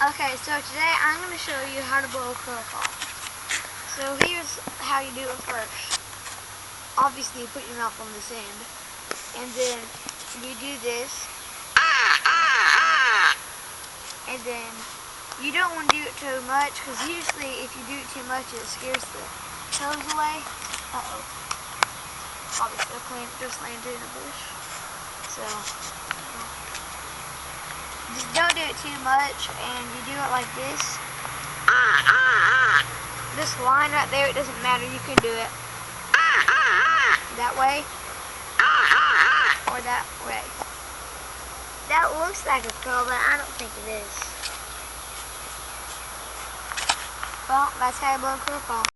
Okay, so today I'm going to show you how to blow a curveball. So here's how you do it first. Obviously you put your mouth on this end, and then you do this, and then you don't want to do it too much, because usually if you do it too much it scares the toes away. Uh-oh. Probably so clean, just landed in a bush. So, just don't do it too much, and you do it like this. This line right there, it doesn't matter, you can do it that way or that way. That looks like a curl, but I don't think it is. Well, that's how you blow a curveball.